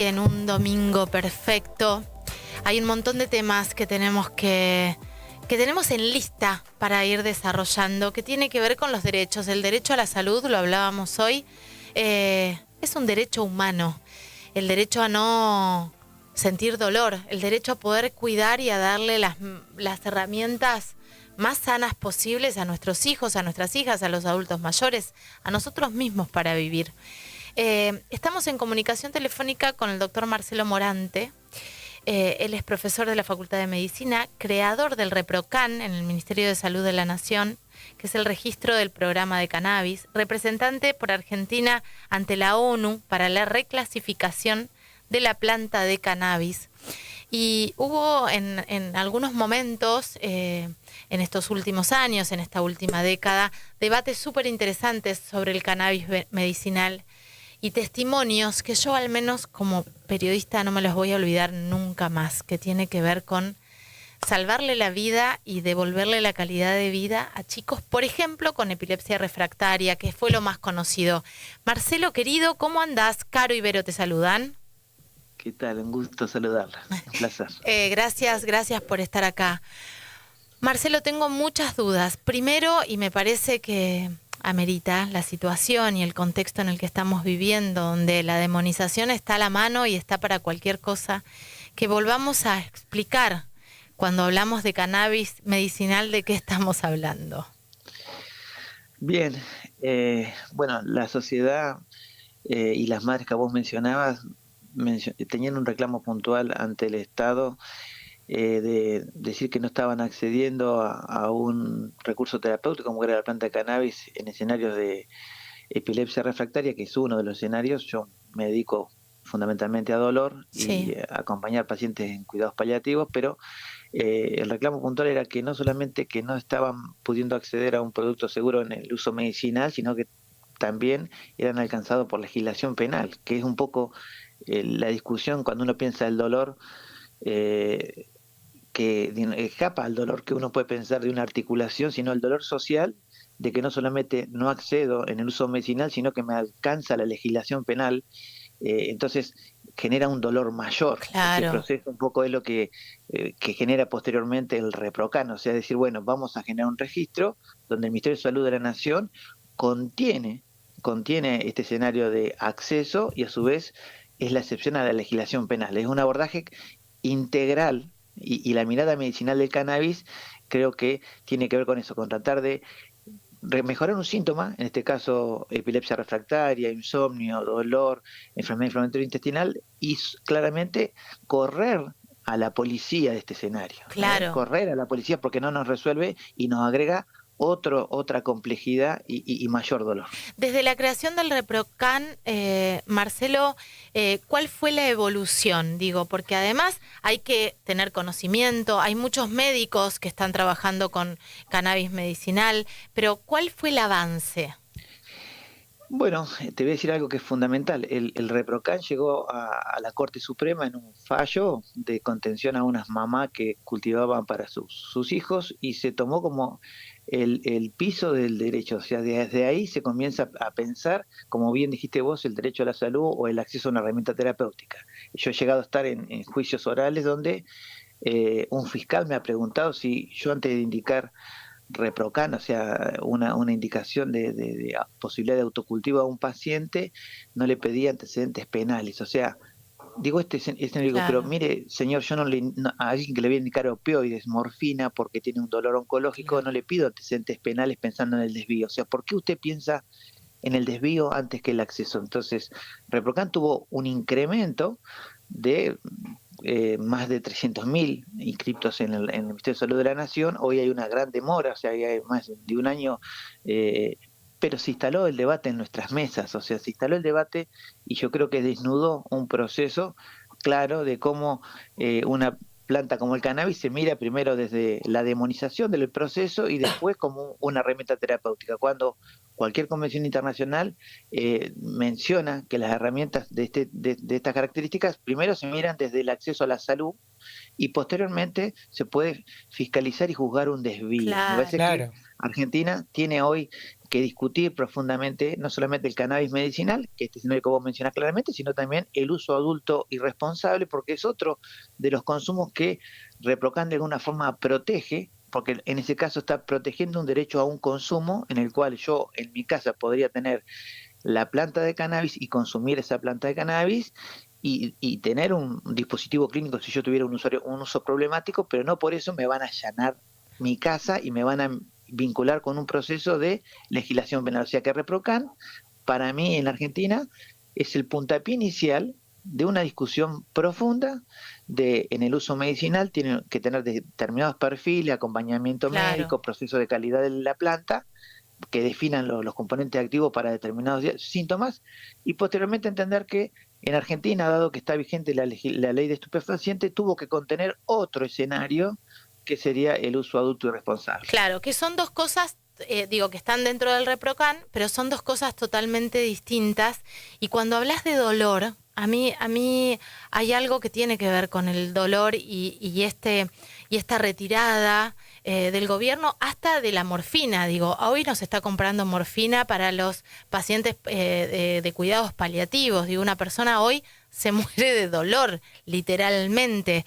En un domingo perfecto. Hay un montón de temas que tenemos en lista para ir desarrollando, que tiene que ver con los derechos. El derecho a la salud, lo hablábamos hoy, es un derecho humano. El derecho a no sentir dolor, el derecho a poder cuidar y a darle las herramientas más sanas posibles a nuestros hijos, a nuestras hijas, a los adultos mayores, a nosotros mismos para vivir. Estamos en comunicación telefónica con el doctor Marcelo Morante. Él es profesor de la Facultad de Medicina, creador del ReproCan en el Ministerio de Salud de la Nación, que es el registro del programa de cannabis, representante por Argentina ante la ONU para la reclasificación de la planta de cannabis. Y hubo en algunos momentos, en estos últimos años, en esta última década, debates súper interesantes sobre el cannabis medicinal y testimonios que yo, al menos como periodista, no me los voy a olvidar nunca más, que tiene que ver con salvarle la vida y devolverle la calidad de vida a chicos, por ejemplo, con epilepsia refractaria, que fue lo más conocido. Marcelo, querido, ¿cómo andás? Caro y Vero te saludan. ¿Qué tal? Un gusto saludarla. Un placer. Gracias por estar acá. Marcelo, tengo muchas dudas. Primero, y me parece que amerita la situación y el contexto en el que estamos viviendo, donde la demonización está a la mano y está para cualquier cosa, que volvamos a explicar cuando hablamos de cannabis medicinal de qué estamos hablando. Bien, bueno, la sociedad y las madres que vos mencionabas tenían un reclamo puntual ante el Estado de decir que no estaban accediendo a un recurso terapéutico como era la planta de cannabis en escenarios de epilepsia refractaria, que es uno de los escenarios. Yo me dedico fundamentalmente a dolor y Sí. a acompañar pacientes en cuidados paliativos, pero el reclamo puntual era que no solamente que no estaban pudiendo acceder a un producto seguro en el uso medicinal, sino que también eran alcanzados por legislación penal, que es un poco la discusión cuando uno piensa el dolor, eh, que escapa al dolor que uno puede pensar de una articulación, sino el dolor social de que no solamente no accedo en el uso medicinal, sino que me alcanza la legislación penal. Entonces genera un dolor mayor. Ese Claro. proceso un poco es lo que genera posteriormente el ReproCan, o sea, decir, bueno, vamos a generar un registro donde el Ministerio de Salud de la Nación contiene, contiene este escenario de acceso y a su vez es la excepción a la legislación penal. Es un abordaje integral y la mirada medicinal del cannabis creo que tiene que ver con eso, con tratar de mejorar un síntoma, en este caso epilepsia refractaria, insomnio, dolor, enfermedad inflamatoria intestinal, y claramente correr a la policía de este escenario, Claro. correr a la policía porque no nos resuelve y nos agrega otra complejidad y mayor dolor. Desde la creación del ReproCan, Marcelo, ¿cuál fue la evolución? Digo, porque además hay que tener conocimiento, hay muchos médicos que están trabajando con cannabis medicinal, pero ¿cuál fue el avance? Bueno, te voy a decir algo que es fundamental. El ReproCan llegó a la Corte Suprema en un fallo de contención a unas mamás que cultivaban para sus hijos y se tomó como el piso del derecho. O sea, desde ahí se comienza a pensar, como bien dijiste vos, el derecho a la salud o el acceso a una herramienta terapéutica. Yo he llegado a estar en juicios orales donde un fiscal me ha preguntado si yo antes de indicar ReproCan, o sea, una indicación de posibilidad de autocultivo a un paciente, no le pedía antecedentes penales. O sea, digo digo, pero Claro, mire, señor, yo a alguien que le voy a indicar opioides, morfina, porque tiene un dolor oncológico, no claro. le pido antecedentes penales pensando en el desvío. O sea, ¿por qué usted piensa en el desvío antes que el acceso? Entonces, ReproCan tuvo un incremento de más de 300.000 inscriptos en el Ministerio de Salud de la Nación. Hoy hay una gran demora, o sea, hay más de un año, pero se instaló el debate en nuestras mesas, o sea, se instaló el debate y yo creo que desnudó un proceso claro de cómo una planta como el cannabis se mira primero desde la demonización del proceso y después como una herramienta terapéutica. Cuando cualquier convención internacional menciona que las herramientas de estas características primero se miran desde el acceso a la salud y posteriormente se puede fiscalizar y juzgar un desvío. Me Claro. parece que Claro. Argentina tiene hoy que discutir profundamente no solamente el cannabis medicinal, que este escenario que vos mencionás claramente, sino también el uso adulto irresponsable, porque es otro de los consumos que Reprocan de alguna forma protege, porque en ese caso está protegiendo un derecho a un consumo en el cual yo en mi casa podría tener la planta de cannabis y consumir esa planta de cannabis y tener un dispositivo clínico si yo tuviera un uso problemático, pero no por eso me van a allanar mi casa y me van a vincular con un proceso de legislación penal. O sea que Reprocan, para mí en Argentina, es el puntapié inicial de una discusión profunda en el uso medicinal, tiene que tener determinados perfiles, acompañamiento Claro. médico, proceso de calidad de la planta, que definan los componentes activos para determinados síntomas, y posteriormente entender que en Argentina, dado que está vigente la ley de estupefacientes, tuvo que contener otro escenario que sería el uso adulto irresponsable. Claro, que son dos cosas, digo, que están dentro del Reprocan, pero son dos cosas totalmente distintas. Y cuando hablas de dolor, a mí hay algo que tiene que ver con el dolor y esta retirada del gobierno, hasta de la morfina. Digo, hoy nos está comprando morfina para los pacientes de cuidados paliativos. Digo, una persona hoy se muere de dolor, literalmente.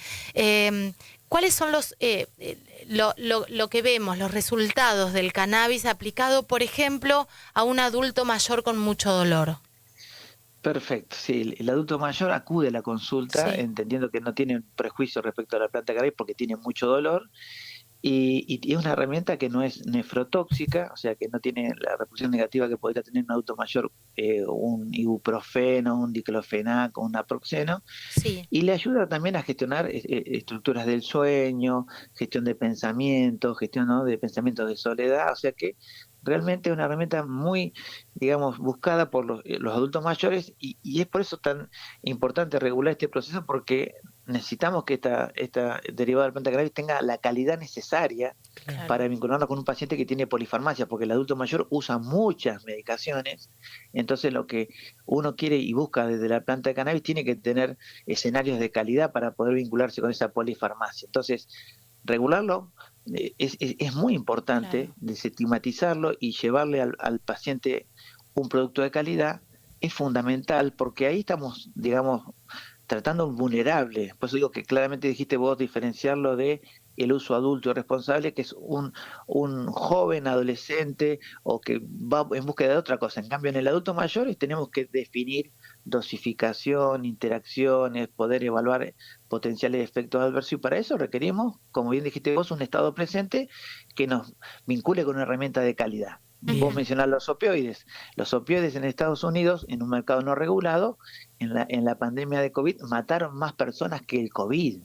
¿Cuáles son lo que vemos, los resultados del cannabis aplicado, por ejemplo, a un adulto mayor con mucho dolor? Perfecto, sí, el adulto mayor acude a la consulta Sí, entendiendo que no tiene un prejuicio respecto a la planta de cannabis porque tiene mucho dolor y es una herramienta que no es nefrotóxica, o sea que no tiene la repercusión negativa que podría tener un adulto mayor, un ibuprofeno, un diclofenac o un naproxeno, sí, y le ayuda también a gestionar estructuras del sueño, gestión de pensamiento, gestión, ¿no?, de pensamientos de soledad, o sea que realmente es una herramienta muy, digamos, buscada por los adultos mayores y es por eso tan importante regular este proceso porque necesitamos que esta derivada de la planta de cannabis tenga la calidad necesaria claro. para vincularnos con un paciente que tiene polifarmacia, porque el adulto mayor usa muchas medicaciones, entonces lo que uno quiere y busca desde la planta de cannabis tiene que tener escenarios de calidad para poder vincularse con esa polifarmacia. Entonces, regularlo es muy importante, Claro. desestigmatizarlo y llevarle al paciente un producto de calidad es fundamental porque ahí estamos, digamos, tratando a un vulnerable. Por eso digo que claramente dijiste vos diferenciarlo de el uso adulto irresponsable, que es un joven adolescente o que va en búsqueda de otra cosa. En cambio, en el adulto mayor tenemos que definir dosificación, interacciones, poder evaluar potenciales efectos adversos y para eso requerimos, como bien dijiste vos, un estado presente que nos vincule con una herramienta de calidad. Vos Ujú. mencionás los opioides. Los opioides en Estados Unidos, en un mercado no regulado, en la pandemia de COVID, mataron más personas que el COVID.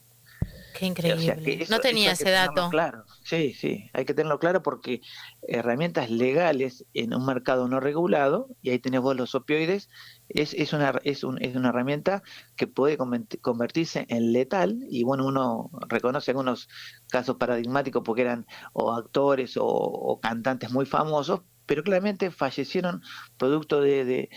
Qué O sea que increíble. No eso tenía hay que ese tenerlo dato. claro. Sí, sí, hay que tenerlo claro porque herramientas legales en un mercado no regulado, y ahí tenés vos los opioides, es una herramienta que puede convertirse en letal, y bueno, uno reconoce algunos casos paradigmáticos porque eran o actores o cantantes muy famosos, pero claramente fallecieron producto de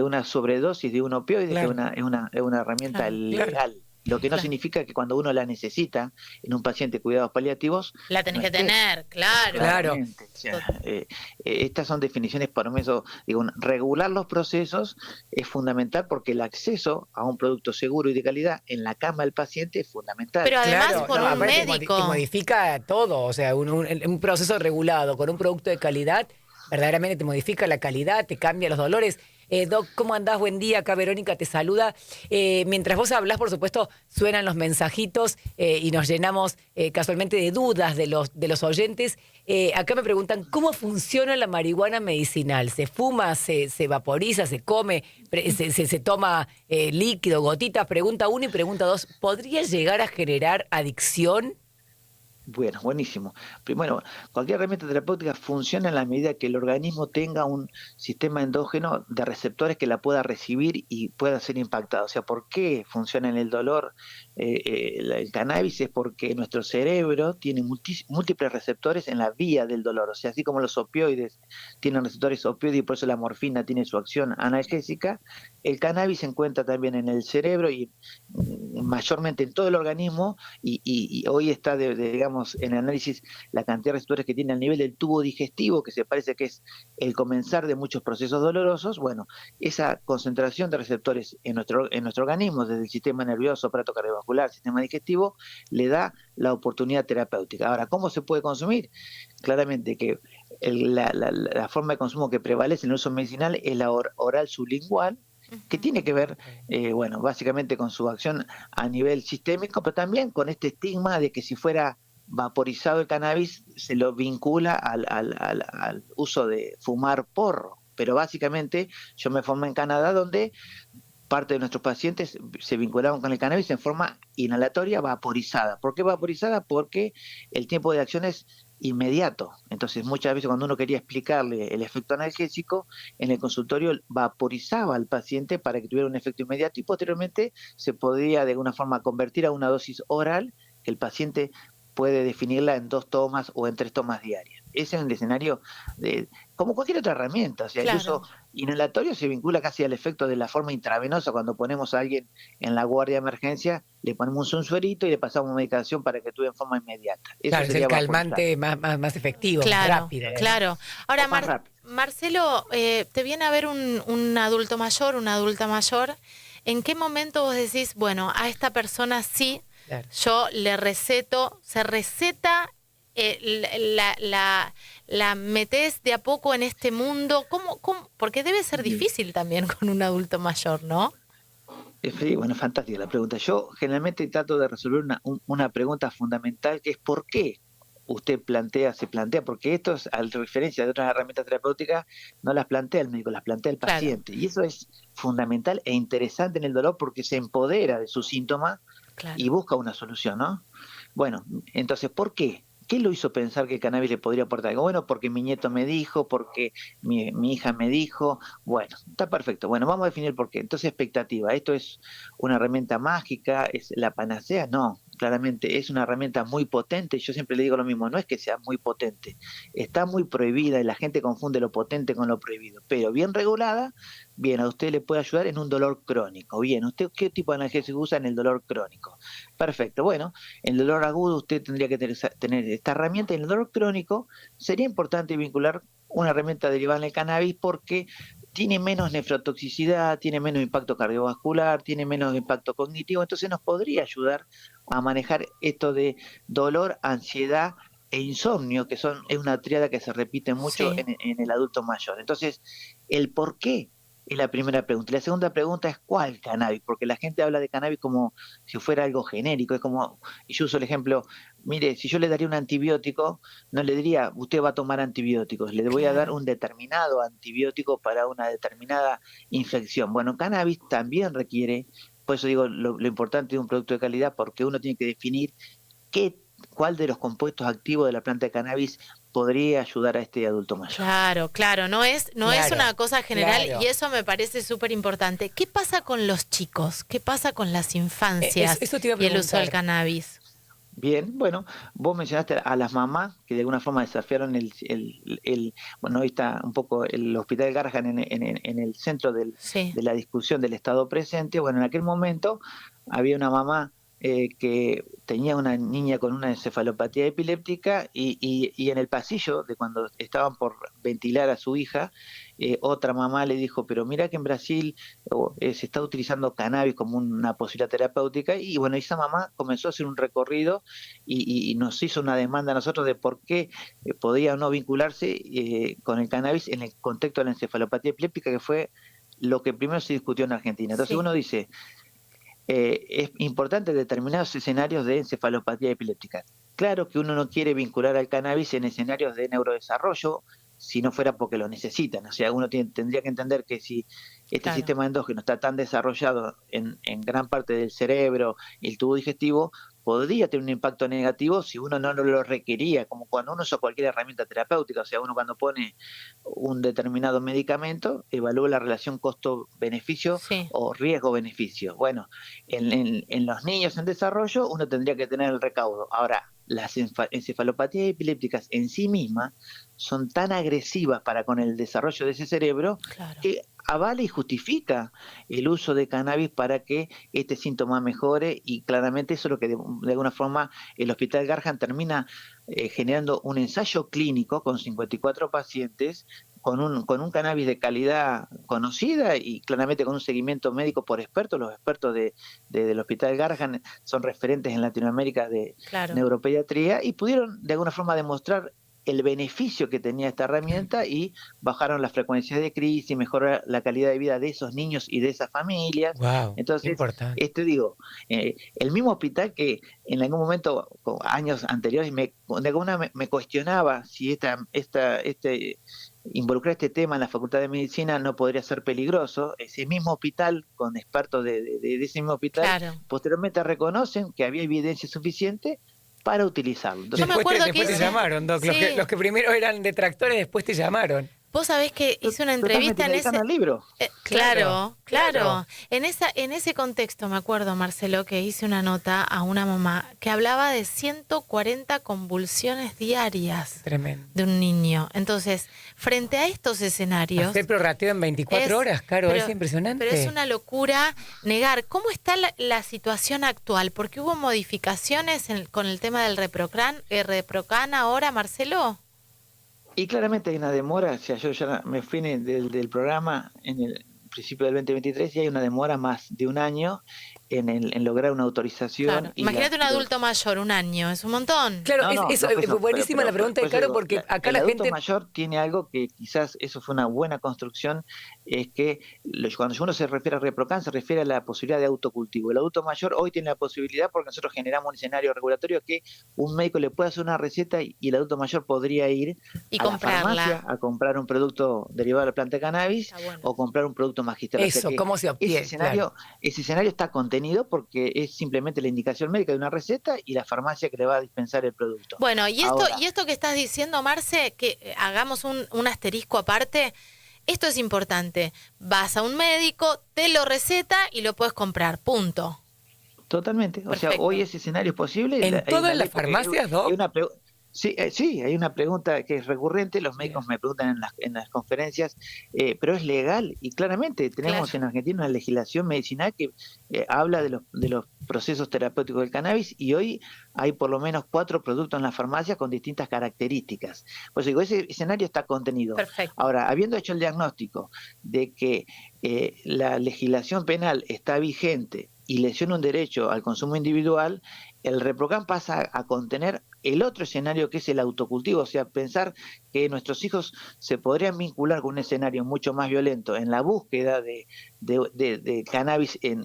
una sobredosis de un opioide, que Claro, es una herramienta Claro, claro. legal. Lo que no claro. significa que cuando uno la necesita en un paciente de cuidados paliativos La tenés no que esté. tener, claro. Claro. Claramente, o sea, To- estas son definiciones, por eso digo, regular los procesos es fundamental porque el acceso a un producto seguro y de calidad en la cama del paciente es fundamental. Pero además Claro, con no, un aparte te médico. modifica todo, o sea, un proceso regulado con un producto de calidad, verdaderamente te modifica la calidad, te cambia los dolores. Doc, ¿cómo andás? Buen día, acá Verónica te saluda. Mientras vos hablás, por supuesto, suenan los mensajitos y nos llenamos casualmente de dudas de los oyentes. Acá me preguntan, ¿cómo funciona la marihuana medicinal? ¿Se fuma, se vaporiza, se come, se toma líquido, gotitas? Pregunta uno y pregunta dos, ¿podría llegar a generar adicción? Bueno, buenísimo. Primero, cualquier herramienta terapéutica funciona en la medida que el organismo tenga un sistema endógeno de receptores que la pueda recibir y pueda ser impactado. O sea, ¿por qué funciona en el dolor el cannabis? Es porque nuestro cerebro tiene múltiples receptores en la vía del dolor. O sea, así como los opioides tienen receptores opioides y por eso la morfina tiene su acción analgésica, el cannabis se encuentra también en el cerebro y mayormente en todo el organismo y hoy está, digamos, hacemos en el análisis la cantidad de receptores que tiene al nivel del tubo digestivo, que se parece que es el comenzar de muchos procesos dolorosos. Bueno, esa concentración de receptores en nuestro organismo, desde el sistema nervioso, aparato cardiovascular, sistema digestivo, le da la oportunidad terapéutica. Ahora, ¿cómo se puede consumir? Claramente que la forma de consumo que prevalece en el uso medicinal es la oral sublingual, que tiene que ver, bueno, básicamente con su acción a nivel sistémico, pero también con este estigma de que si fuera vaporizado el cannabis se lo vincula al uso de fumar porro. Pero básicamente yo me formé en Canadá, donde parte de nuestros pacientes se vinculaban con el cannabis en forma inhalatoria vaporizada. ¿Por qué vaporizada? Porque el tiempo de acción es inmediato. Entonces, muchas veces cuando uno quería explicarle el efecto analgésico, en el consultorio vaporizaba al paciente para que tuviera un efecto inmediato, y posteriormente se podía de alguna forma convertir a una dosis oral que el paciente puede definirla en 2 tomas o en 3 tomas diarias. Ese es el escenario como cualquier otra herramienta. O sea, el uso inhalatorio se vincula casi al efecto de la forma intravenosa. Cuando ponemos a alguien en la guardia de emergencia, le ponemos un suerito y le pasamos medicación para que actúe en forma inmediata. Eso Claro, es el sería calmante más efectivo, más rápido. Claro. Ahora, más rápido. Marcelo, te viene a ver un adulto mayor, una adulta mayor. ¿En qué momento vos decís, bueno, a esta persona sí, yo le receto, se receta, la metés de a poco en este mundo? ¿Cómo? Porque debe ser difícil también con un adulto mayor, ¿no? Sí, bueno, fantástica la pregunta. Yo generalmente trato de resolver una pregunta fundamental, que es ¿por qué usted se plantea? Porque esto es, a diferencia de otras herramientas terapéuticas, no las plantea el médico, las plantea el paciente. Y eso es fundamental e interesante en el dolor, porque se empodera de su síntoma y busca una solución, ¿no? Bueno, entonces, ¿por qué? ¿Qué lo hizo pensar que el cannabis le podría aportar algo? Bueno, porque mi nieto me dijo, porque mi hija me dijo. Bueno, está perfecto. Bueno, vamos a definir por qué. Entonces, expectativa. ¿Esto es una herramienta mágica? ¿Es la panacea? No, claramente es una herramienta muy potente. Yo siempre le digo lo mismo, no es que sea muy potente. Está muy prohibida y la gente confunde lo potente con lo prohibido. Pero bien regulada, bien, a usted le puede ayudar en un dolor crónico. Bien, ¿usted qué tipo de analgésico usa en el dolor crónico? Perfecto. Bueno, en el dolor agudo usted tendría que tener esta herramienta. En el dolor crónico sería importante vincular una herramienta derivada del cannabis, porque tiene menos nefrotoxicidad, tiene menos impacto cardiovascular, tiene menos impacto cognitivo. Entonces nos podría ayudar a manejar esto de dolor, ansiedad e insomnio, que es una tríada que se repite mucho en el adulto mayor. Entonces, el por qué es la primera pregunta. Y la segunda pregunta es ¿cuál cannabis? Porque la gente habla de cannabis como si fuera algo genérico. Es como, y yo uso el ejemplo, mire, si yo le daría un antibiótico, no le diría usted va a tomar antibióticos, le voy a dar un determinado antibiótico para una determinada infección. Bueno, cannabis también requiere, por eso digo lo importante de un producto de calidad, porque uno tiene que definir cuál de los compuestos activos de la planta de cannabis podría ayudar a este adulto mayor. Claro, no es una cosa general, y eso me parece súper importante. ¿Qué pasa con los chicos? ¿Qué pasa con las infancias eso te iba a y el uso preguntar. del cannabis? Bien, bueno, vos mencionaste a las mamás que de alguna forma desafiaron bueno, hoy está un poco el Hospital Garrahan en el centro de la discusión del Estado presente. Bueno, en aquel momento había una mamá que tenía una niña con una encefalopatía epiléptica, y en el pasillo de cuando estaban por ventilar a su hija, otra mamá le dijo, pero mira que en Brasil se está utilizando cannabis como una posibilidad terapéutica. Y bueno, esa mamá comenzó a hacer un recorrido y nos hizo una demanda a nosotros de por qué podía o no vincularse con el cannabis en el contexto de la encefalopatía epiléptica, que fue lo que primero se discutió en Argentina. Entonces uno dice, es importante determinados escenarios de encefalopatía epiléptica. Claro que uno no quiere vincular al cannabis en escenarios de neurodesarrollo, si no fuera porque lo necesitan. O sea, uno tendría que entender que si este sistema endógeno está tan desarrollado en gran parte del cerebro y el tubo digestivo, podría tener un impacto negativo si uno no lo requería, como cuando uno usa cualquier herramienta terapéutica. O sea, uno cuando pone un determinado medicamento, evalúa la relación costo-beneficio o riesgo-beneficio. Bueno, en los niños en desarrollo uno tendría que tener el recaudo. Ahora, las encefalopatías epilépticas en sí mismas son tan agresivas para con el desarrollo de ese cerebro que avala y justifica el uso de cannabis para que este síntoma mejore, y claramente eso es lo que de alguna forma el Hospital Garrahan termina generando un ensayo clínico con 54 pacientes con un cannabis de calidad conocida y claramente con un seguimiento médico por expertos. Los expertos del Hospital Garrahan son referentes en Latinoamérica de Claro. neuropediatría, y pudieron de alguna forma demostrar el beneficio que tenía esta herramienta, y bajaron las frecuencias de crisis, mejoró la calidad de vida de esos niños y de esas familias. Wow, Entonces, importante. el mismo hospital que en algún momento, años anteriores, de alguna me cuestionaba si involucrar este tema en la Facultad de Medicina no podría ser peligroso. Ese mismo hospital, con expertos de ese mismo hospital, Claro. posteriormente reconocen que había evidencia suficiente para utilizarlo. Yo me acuerdo que después te hice- llamaron, Doc. Sí. Los que primero eran detractores, después te llamaron. Vos sabés que hice una entrevista en ese... al libro. Claro, Claro. claro. En ese contexto me acuerdo, Marcelo, que hice una nota a una mamá que hablaba de 140 convulsiones diarias Tremendo. de un niño. Entonces, frente a estos escenarios... Hacer prorrateo en 24 horas, Caro, es impresionante. Pero es una locura negar. ¿Cómo está la situación actual? Porque hubo modificaciones con el tema del Reprocan ahora, Marcelo. Y claramente hay una demora. O sea, yo ya me fui del programa en el principio del 2023, y hay una demora más de un año en lograr una autorización. Claro. Imagínate un adulto mayor, un año, es un montón. Claro, Pues es buenísima la pregunta de Caro, porque acá el la adulto gente... mayor tiene algo que quizás eso fue una buena construcción, es que cuando uno se refiere a Reprocan, se refiere a la posibilidad de autocultivo. El adulto mayor hoy tiene la posibilidad, porque nosotros generamos un escenario regulatorio, que un médico le puede hacer una receta y el adulto mayor podría ir Y a comprarla. la farmacia a comprar un producto derivado de la planta de cannabis, Está bueno. o comprar un producto magistral. O sea Eso, que ¿cómo se obtiene? ese escenario está contenido porque es simplemente la indicación médica de una receta y la farmacia que le va a dispensar el producto. Bueno, Ahora, y esto que estás diciendo, Marce, que hagamos un asterisco aparte, esto es importante. Vas a un médico, te lo receta y lo puedes comprar, punto. totalmente. O sea, Perfecto. hoy ese escenario es posible. ¿En Hay todas una las ley, porque farmacias, Doc? hay una sí, hay una pregunta que es recurrente, los médicos me preguntan en las conferencias, pero es legal, y claramente tenemos Claro. en Argentina una legislación medicinal que habla de los procesos terapéuticos del cannabis, y hoy hay por lo menos 4 productos en las farmacias con distintas características. Pues digo, ese escenario está contenido. Perfecto. Ahora, habiendo hecho el diagnóstico de que la legislación penal está vigente y lesiona un derecho al consumo individual, el Reprocan pasa a contener el otro escenario, que es el autocultivo. O sea, pensar que nuestros hijos se podrían vincular con un escenario mucho más violento en la búsqueda de cannabis en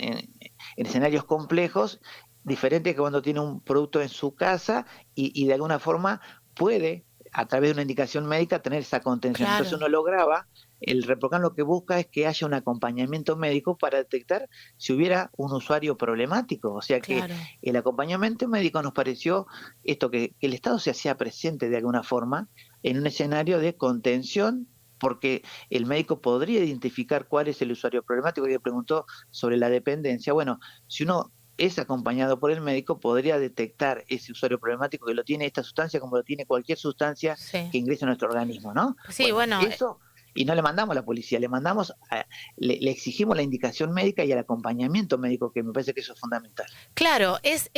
escenarios complejos, diferente que cuando tiene un producto en su casa y de alguna forma puede, a través de una indicación médica, tener esa contención. Claro. Entonces uno lo graba. El Reprocan lo que busca es que haya un acompañamiento médico para detectar si hubiera un usuario problemático. O sea que Claro. el acompañamiento médico nos pareció esto, que el Estado se hacía presente de alguna forma en un escenario de contención, porque el médico podría identificar cuál es el usuario problemático. Y le preguntó sobre la dependencia. Bueno, si uno es acompañado por el médico, podría detectar ese usuario problemático que lo tiene esta sustancia, como lo tiene cualquier sustancia Sí. que ingrese a nuestro organismo, ¿no? Sí, bueno, Eso, y no le mandamos a la policía, le exigimos la indicación médica y el acompañamiento médico, que me parece que eso es fundamental. claro, es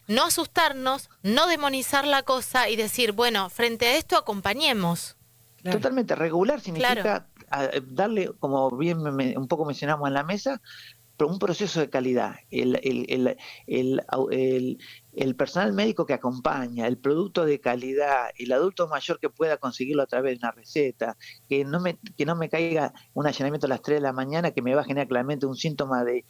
no asustarnos, no demonizar la cosa y decir, bueno, frente a esto acompañemos. Claro. Totalmente, regular significa Claro. darle, como bien un poco mencionamos en la mesa, un proceso de calidad. El personal médico que acompaña, el producto de calidad, el adulto mayor que pueda conseguirlo a través de una receta, que no me caiga un allanamiento a las 3 de la mañana que me va a generar claramente un síntoma de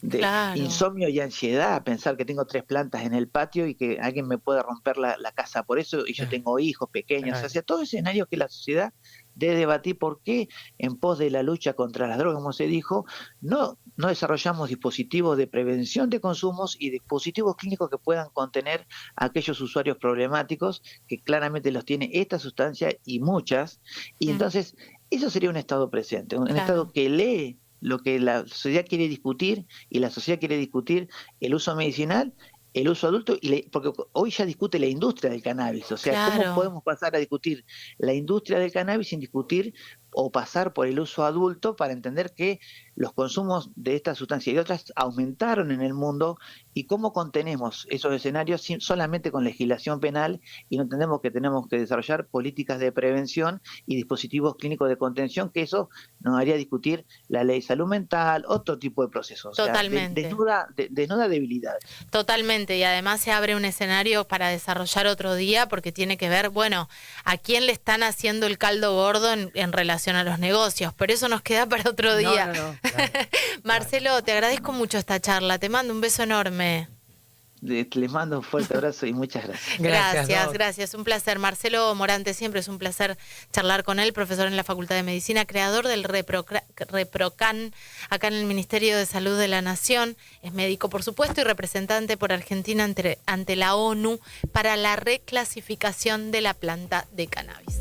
Claro. insomnio y ansiedad, pensar que tengo 3 plantas en el patio y que alguien me puede romper la casa por eso, y yo Claro. tengo hijos pequeños. Claro. O sea, todo escenario que la sociedad debe debatir. ¿Por qué en pos de la lucha contra las drogas, como se dijo, no desarrollamos dispositivos de prevención de consumos y dispositivos clínicos que puedan contener a aquellos usuarios problemáticos, que claramente los tiene esta sustancia y muchas? Y entonces eso sería un Estado presente, un Claro. Estado que lee lo que la sociedad quiere discutir, y la sociedad quiere discutir el uso medicinal, el uso adulto, porque hoy ya discute la industria del cannabis. O sea, Claro. ¿cómo podemos pasar a discutir la industria del cannabis sin discutir o pasar por el uso adulto para entender que los consumos de esta sustancia y de otras aumentaron en el mundo y cómo contenemos esos escenarios solamente con legislación penal y no entendemos que tenemos que desarrollar políticas de prevención y dispositivos clínicos de contención, que eso nos haría discutir la ley de salud mental, otro tipo de procesos. Totalmente. O sea, desnuda debilidades. Totalmente, y además se abre un escenario para desarrollar otro día porque tiene que ver, bueno, a quién le están haciendo el caldo gordo en relación a los negocios, pero eso nos queda para otro día. Claro. Marcelo, te agradezco mucho esta charla, te mando un beso enorme. Les mando un fuerte abrazo y muchas gracias. Gracias, un placer. Marcelo Morante, siempre es un placer charlar con él, profesor en la Facultad de Medicina, creador del ReproCan, acá en el Ministerio de Salud de la Nación, es médico por supuesto y representante por Argentina ante la ONU para la reclasificación de la planta de cannabis.